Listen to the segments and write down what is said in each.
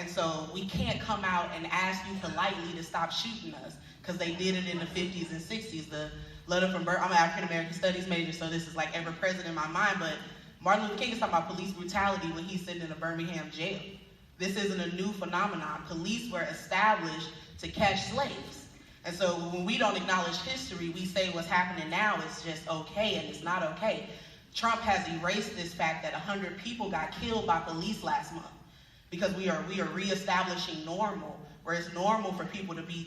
And so we can't come out and ask you politely to stop shooting us, because they did it in the 50s and 60s. The letter from I'm an African-American studies major, so this is like ever present in my mind, but Martin Luther King is talking about police brutality when he's sitting in a Birmingham jail. This isn't a new phenomenon. Police were established to catch slaves. And so when we don't acknowledge history, we say what's happening now is just okay, and it's not okay. Trump has erased this fact that 100 people got killed by police last month, because we are reestablishing normal, where it's normal for people to be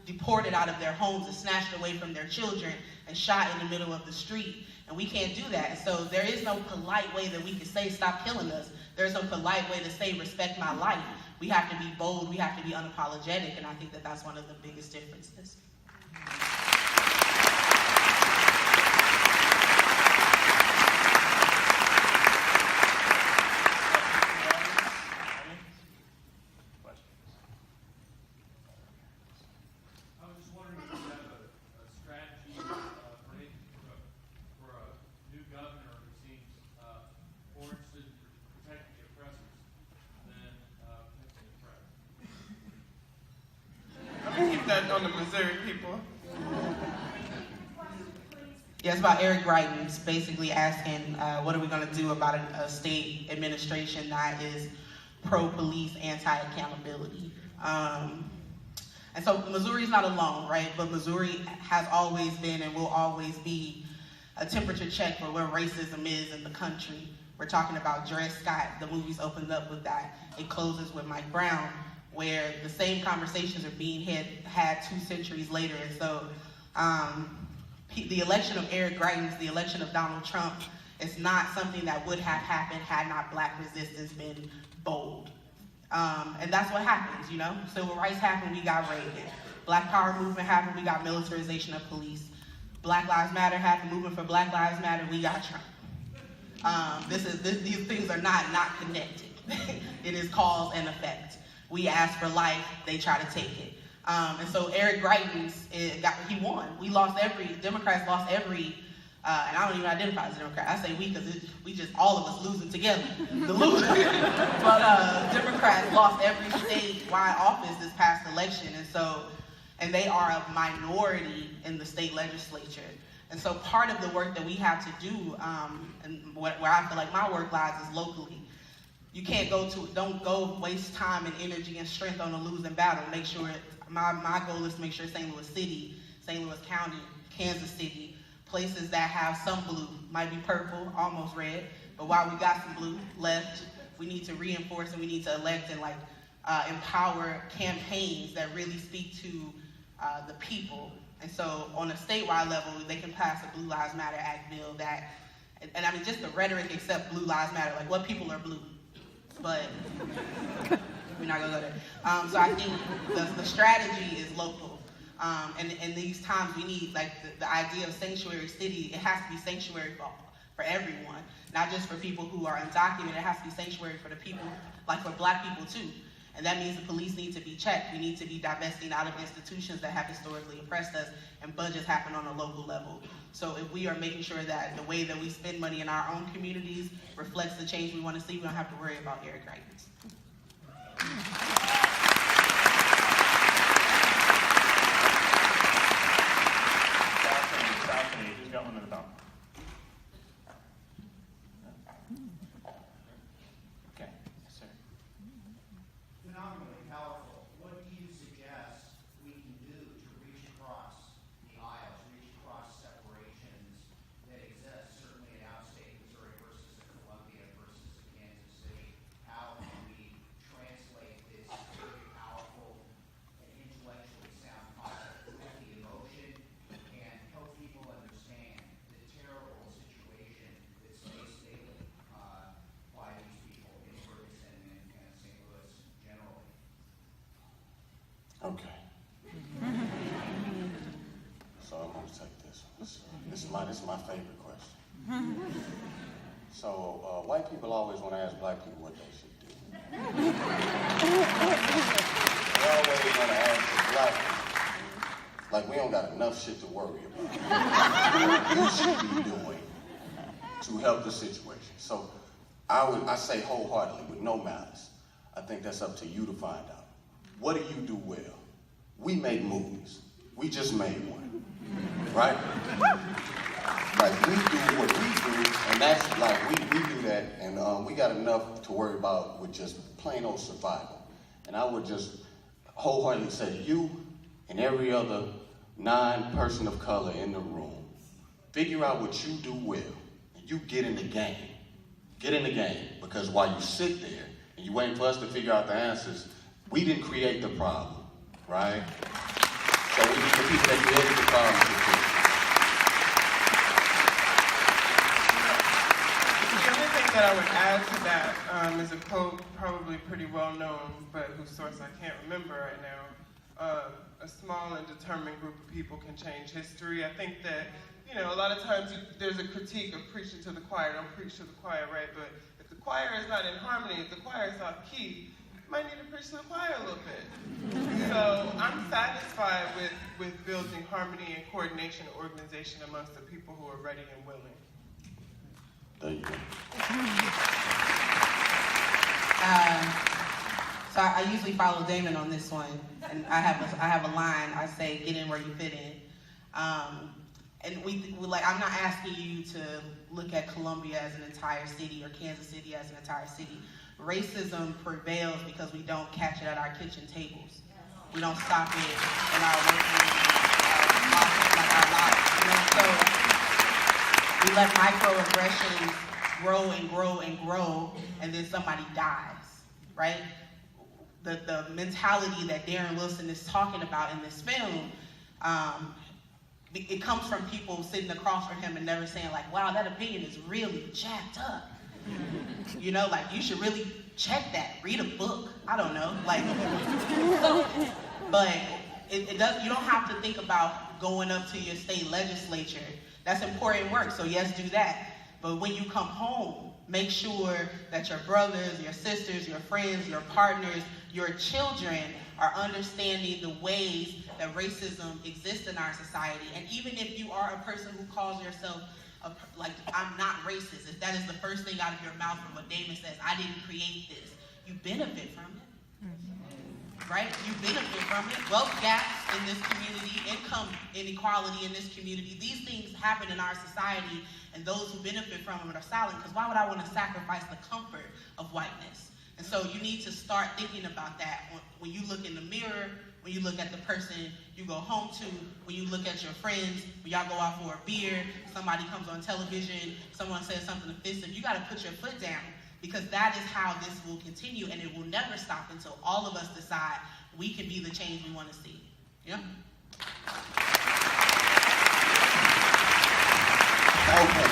deported out of their homes and snatched away from their children and shot in the middle of the street. And we can't do that. So there is no polite way that we can say stop killing us. There's no polite way to say respect my life. We have to be bold, we have to be unapologetic, and I think that that's one of the biggest differences. On the Missouri people. Yeah, it's about Eric Greitens basically asking, what are we going to do about a state administration that is pro-police, anti-accountability? And so Missouri's not alone, right? But Missouri has always been and will always be a temperature check for where racism is in the country. We're talking about Dred Scott. The movie's opened up with that. It closes with Mike Brown, where the same conversations are being had 2 centuries later. And so the election of Eric Greitens, the election of Donald Trump, is not something that would have happened had not Black resistance been bold. And that's what happens, you know? Civil rights happened, we got Reagan. Black Power movement happened, we got militarization of police. Black Lives Matter happened, movement for Black Lives Matter, we got Trump. These things are not connected. It is cause and effect. We ask for life, they try to take it. And so Eric Greitens, he won. Democrats lost every, and I don't even identify as a Democrat. I say we because we just all of us losing together, the loser. But Democrats lost every statewide office this past election, and they are a minority in the state legislature. And so part of the work that we have to do, and where I feel like my work lies is locally. You can't don't go waste time and energy and strength on a losing battle. Make sure, my goal is to make sure St. Louis City, St. Louis County, Kansas City, places that have some blue, might be purple, almost red, but while we got some blue left, we need to reinforce and we need to elect and empower campaigns that really speak to the people. And so on a statewide level, they can pass a Blue Lives Matter Act bill that, and I mean just the rhetoric except Blue Lives Matter, like what people are blue. But we're not gonna go there. So I think the strategy is local. And in these times we need, like the idea of sanctuary city, it has to be sanctuary for everyone, not just for people who are undocumented. It has to be sanctuary for the people, like for Black people too. And that means the police need to be checked. We need to be divesting out of institutions that have historically oppressed us, and budgets happen on a local level. So if we are making sure that the way that we spend money in our own communities reflects the change we want to see, we don't have to worry about Eric Greitens. Who's got one in the top? Okay, yes, sir. Phenomenally powerful. What do you suggest we can do to reach across the aisles, reach across separations that exist, certainly in outstate Missouri versus Columbia versus Kansas City? How can we translate this very powerful and intellectually sound concept with the emotion and help people understand the terrible situation that's faced daily by these people in Ferguson and St. Louis generally? Okay. So I'm going to take this one. This is my favorite question. So white people always want to ask Black people what they should do. They always want to ask the Black people, like we don't got enough shit to worry about. What you should be doing to help the situation. So I say wholeheartedly, with no malice, I think that's up to you to find out. What do you do well? We make movies. We just made one, right? Like, we do what we do, and that's like, we do that, and we got enough to worry about with just plain old survival. And I would just wholeheartedly say, you and every other non-person of color in the room, figure out what you do well, and you get in the game. Get in the game, because while you sit there and you're waiting for us to figure out the answers, we didn't create the problem, right? So we need the people that created the problem to fix it. The only thing that I would add to that is a quote probably pretty well known, but whose source I can't remember right now. A small and determined group of people can change history. I think that, you know, a lot of times there's a critique of preaching to the choir. Don't preach to the choir, right? But if the choir is not in harmony, if the choir is off key, you might need to preach to the choir a little bit. So I'm satisfied with building harmony and coordination and organization amongst the people who are ready and willing. There you go. So I usually follow Damon on this one, and I have a line. I say, "Get in where you fit in." And we like, I'm not asking you to look at Columbia as an entire city or Kansas City as an entire city. Racism prevails because we don't catch it at our kitchen tables. We don't stop it in our working, like our lives. You know? So we let microaggressions grow and grow and grow, and then somebody dies, right? The mentality that Darren Wilson is talking about in this film, it comes from people sitting across from him and never saying like, wow, that opinion is really jacked up. You know, like, you should really check that, read a book, I don't know, like, but it does, you don't have to think about going up to your state legislature. That's important work, so yes, do that. But when you come home, make sure that your brothers, your sisters, your friends, your partners, your children are understanding the ways that racism exists in our society. And even if you are a person who calls yourself, like, I'm not racist, if that is the first thing out of your mouth from what Damon says, I didn't create this, you benefit from it. Right? You benefit from it. Wealth gaps in this community, income inequality in this community, these things happen in our society, and those who benefit from them are silent, because why would I want to sacrifice the comfort of whiteness? And so you need to start thinking about that when you look in the mirror, when you look at the person you go home to, when you look at your friends, when y'all go out for a beer, somebody comes on television, someone says something offensive, you got to put your foot down, because that is how this will continue, and it will never stop until all of us decide we can be the change we want to see. Yeah? Okay.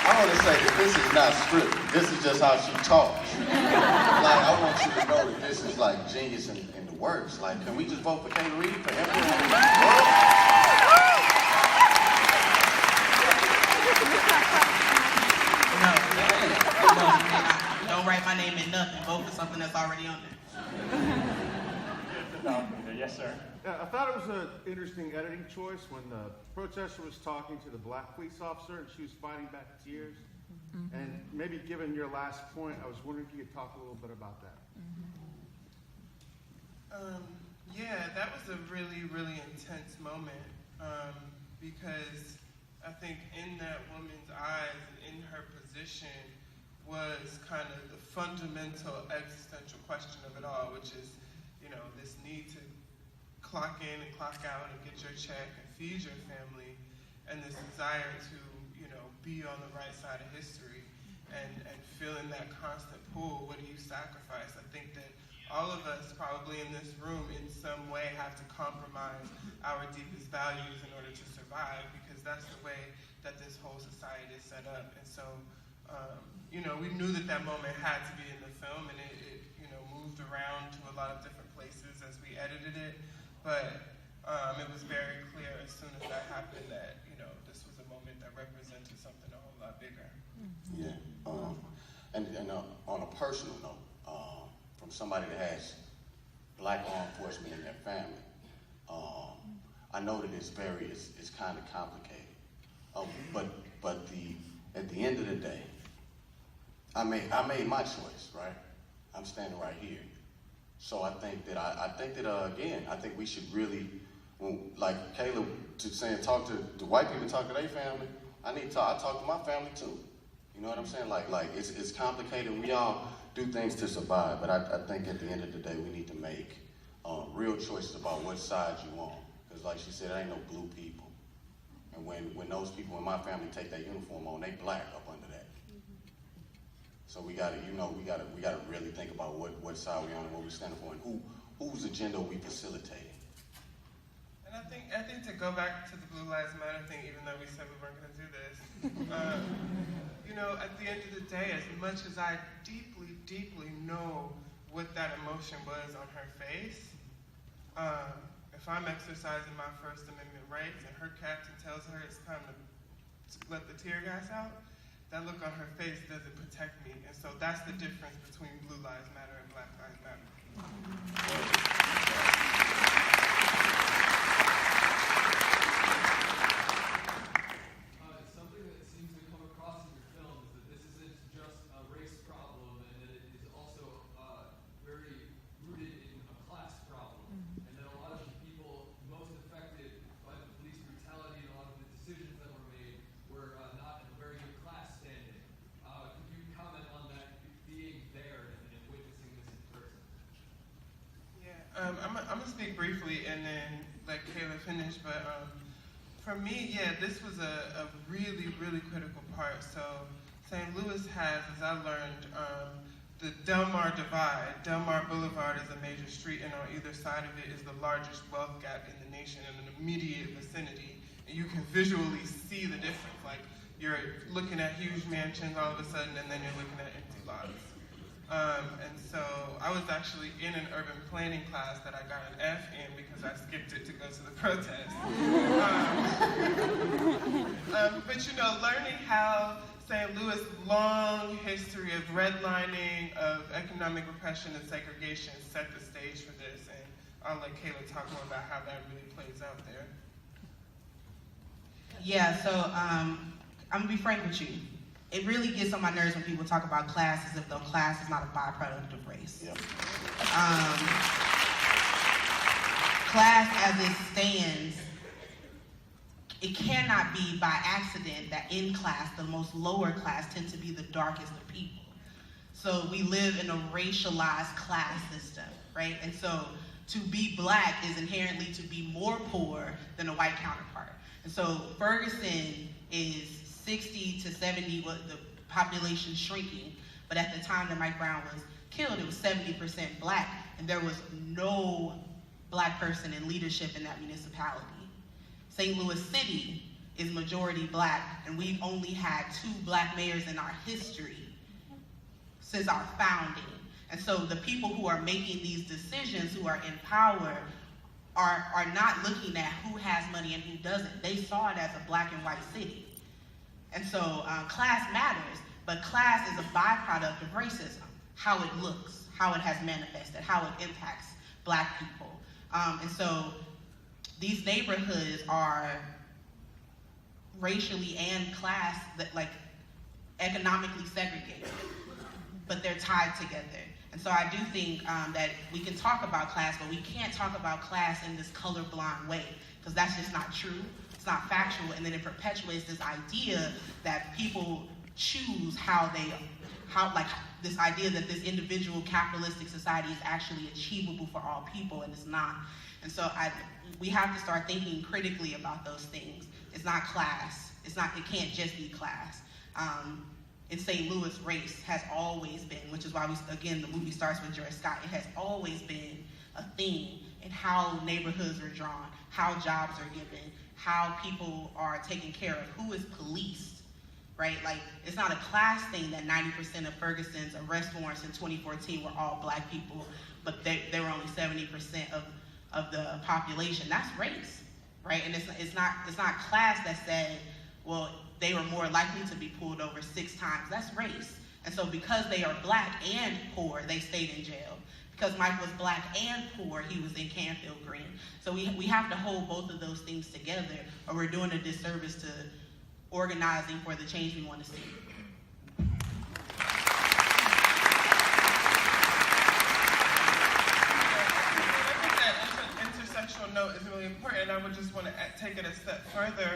I want to say that this is not scripted. This is just how she talks. Like, I want you to know that this is like genius in the works. Like, can we just vote for Kayla Reed for everyone? No, don't write my name in nothing. Vote for something that's already on there. Yes, sir. Yeah, I thought it was an interesting editing choice when the protester was talking to the black police officer and she was fighting back tears. And maybe given your last point, I was wondering if you could talk a little bit about that. Yeah, that was a really, really intense moment, because I think in that woman's eyes and in her position was kind of the fundamental existential question of it all, which is, you know, this need to clock in and clock out and get your check and feed your family, and this desire to, you know, be on the right side of history, and feeling that constant pull. What do you sacrifice? I think that all of us probably in this room in some way have to compromise our deepest values in order to survive, because that's the way that this whole society is set up. And so, you know, we knew that that moment had to be in the film, and it you know, moved around to a lot of different places as we edited it. But it was very clear as soon as that happened that, you know, this was a moment that represented something a whole lot bigger. Yeah. And on a personal note, from somebody that has black law enforcement in their family, I know that it's kind of complicated. But at the end of the day, I made my choice, right? I'm standing right here. So I think that again, I think we should really, like Kayla talk to the white people, talk to their family. I talk to my family too. You know what I'm saying? Like it's complicated. We all do things to survive, but I think at the end of the day, we need to make real choices about what side you on. Because like she said, there ain't no blue people. And when those people in my family take their uniform on, they black up under that. So we gotta really think about what side we on and what we stand for, and whose agenda we facilitating. And I think to go back to the Blue Lives Matter thing, even though we said we weren't going to do this, at the end of the day, as much as I deeply, deeply know what that emotion was on her face, if I'm exercising my First Amendment rights and her captain tells her it's time to let the tear gas out, that look on her face doesn't protect me. And so that's the difference between Blue Lives Matter and Black Lives Matter. Something that seems to come across in your film is that this isn't just a race problem, and that it is also very rooted in a class problem. And that a lot of the people most affected by the police brutality and a lot of the decisions that were made were not in a very good class standing. Could you comment on that, being there and witnessing this in person? Yeah, I'm gonna speak briefly and then let Kayla finish, but for me, this was a really, really critical part. So St. Louis has, as I learned, the Del Mar Divide. Del Mar Boulevard is a major street, and on either side of it is the largest wealth gap in the nation in an immediate vicinity. And you can visually see the difference. Like, you're looking at huge mansions all of a sudden, and then you're looking at empty lots. And so I was actually in an urban planning class that I got an F in because I skipped it to go to the protest. But learning how St. Louis' long history of redlining, of economic repression and segregation set the stage for this. And I'll let Kayla talk more about how that really plays out there. Yeah, so I'm gonna be frank with you. It really gets on my nerves when people talk about class as if though class is not a byproduct of race. Yep. Class as it stands, it cannot be by accident that in class, the most lower class tend to be the darkest of people. So we live in a racialized class system, right? And so to be black is inherently to be more poor than a white counterpart. And so Ferguson is 60 to 70, the population shrinking, but at the time that Mike Brown was killed, it was 70% black, and there was no black person in leadership in that municipality. St. Louis City is majority black, and we've only had 2 black mayors in our history since our founding. And so the people who are making these decisions, who are in power, are not looking at who has money and who doesn't. They saw it as a black and white city. And so class matters, but class is a byproduct of racism, how it looks, how it has manifested, how it impacts black people. And so these neighborhoods are racially and class, economically segregated, but they're tied together. And so I do think that we can talk about class, but we can't talk about class in this colorblind way, because that's just not true. It's not factual, and then it perpetuates this idea that people choose this idea that this individual capitalistic society is actually achievable for all people, and it's not. And so we have to start thinking critically about those things. It's not class. It can't just be class. In St. Louis, race has always been, which is why the movie starts with George Scott. It has always been a theme in how neighborhoods are drawn, how jobs are given, how people are taken care of, who is policed, right? Like, it's not a class thing that 90% of Ferguson's arrest warrants in 2014 were all black people, but they were only 70% of the population. That's race, right? And it's not class that said, well, they were more likely to be pulled over 6 times. That's race. And so because they are black and poor, they stayed in jail. Because Mike was black and poor, he was in Canfield Green. So we have to hold both of those things together, or we're doing a disservice to organizing for the change we want to see. important. I would just want to take it a step further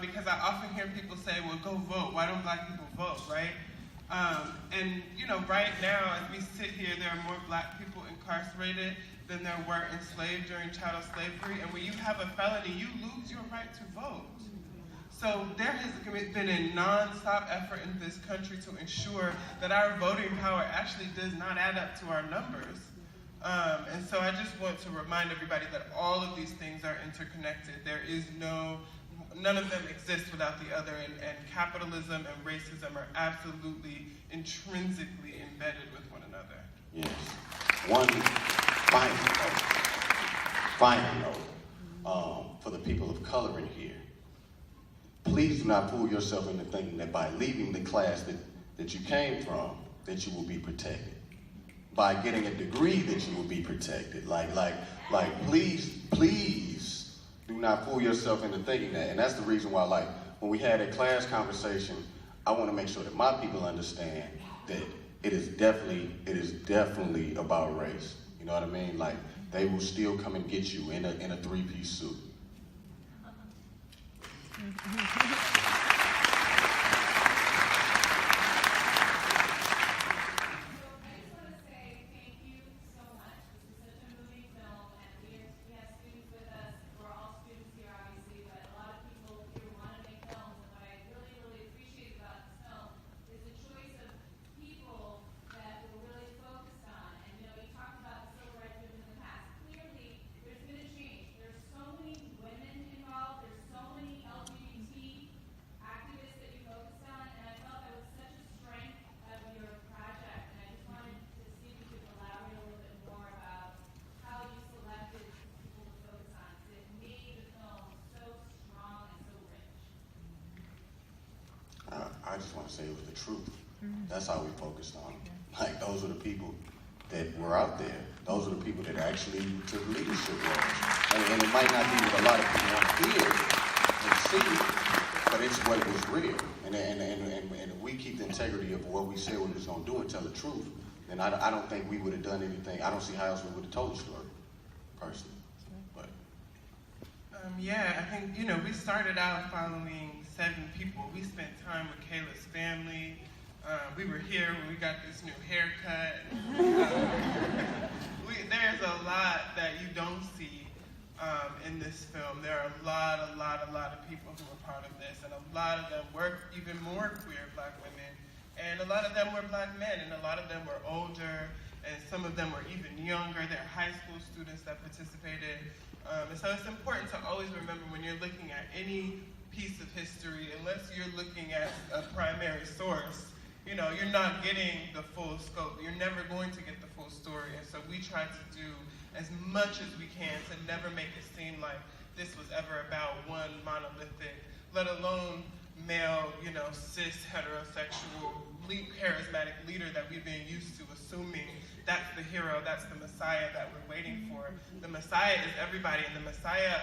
because I often hear people say, well, go vote. Why don't black people vote, right? And, you know, right now, as we sit here, there are more black people incarcerated than there were enslaved during chattel slavery. And when you have a felony, you lose your right to vote. So there has been a non-stop effort in this country to ensure that our voting power actually does not add up to our numbers. And so I just want to remind everybody that all of these things are interconnected. There is none of them exist without the other, and capitalism and racism are absolutely intrinsically embedded with one another. Yes. One final note for the people of color in here. Please do not fool yourself into thinking that by leaving the class that you came from, that you will be protected. By getting a degree that you will be protected. Please do not fool yourself into thinking that. And that's the reason why, like, when we had a class conversation, I want to make sure that my people understand that it is definitely about race. You know what I mean? Like, they will still come and get you in a three-piece suit. I just want to say it was the truth. That's how we focused on it. Like, those are the people that were out there. Those are the people that actually took leadership roles. And it might not be what a lot of people want to hear and see, but it's what was real. And if we keep the integrity of what we said we was going to do and tell the truth, then I don't think we would have done anything. I don't see how else we would have told the story, personally. But Yeah, I think, you know, we started out following 7 people. We spent time with Kayla's family. We were here when we got this new haircut. There's a lot that you don't see in this film. There are a lot of people who were part of this, and a lot of them were even more queer black women, and a lot of them were black men, and a lot of them were older, and some of them were even younger. They're high school students that participated. And so it's important to always remember when you're looking at any piece of history, unless you're looking at a primary source, you know, you're not getting the full scope. You're never going to get the full story. And so we try to do as much as we can to never make it seem like this was ever about one monolithic, let alone male, you know, cis, heterosexual, charismatic leader that we've been used to assuming that's the hero, that's the Messiah that we're waiting for. The Messiah is everybody, and the Messiah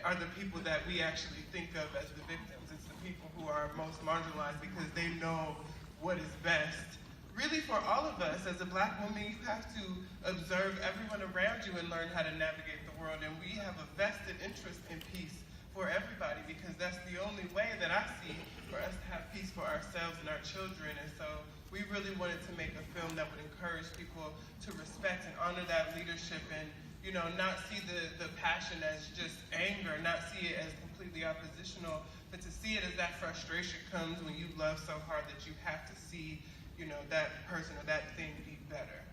are the people that we actually think of as the victims. It's the people who are most marginalized because they know what is best. Really, for all of us, as a black woman, you have to observe everyone around you and learn how to navigate the world. And we have a vested interest in peace for everybody, because that's the only way that I see for us to have peace for ourselves and our children. And so we really wanted to make a film that would encourage people to respect and honor that leadership, and, you know, not see the passion as just anger, not see it as completely oppositional, but to see it as that frustration comes when you love so hard that you have to see, you know, that person or that thing be better.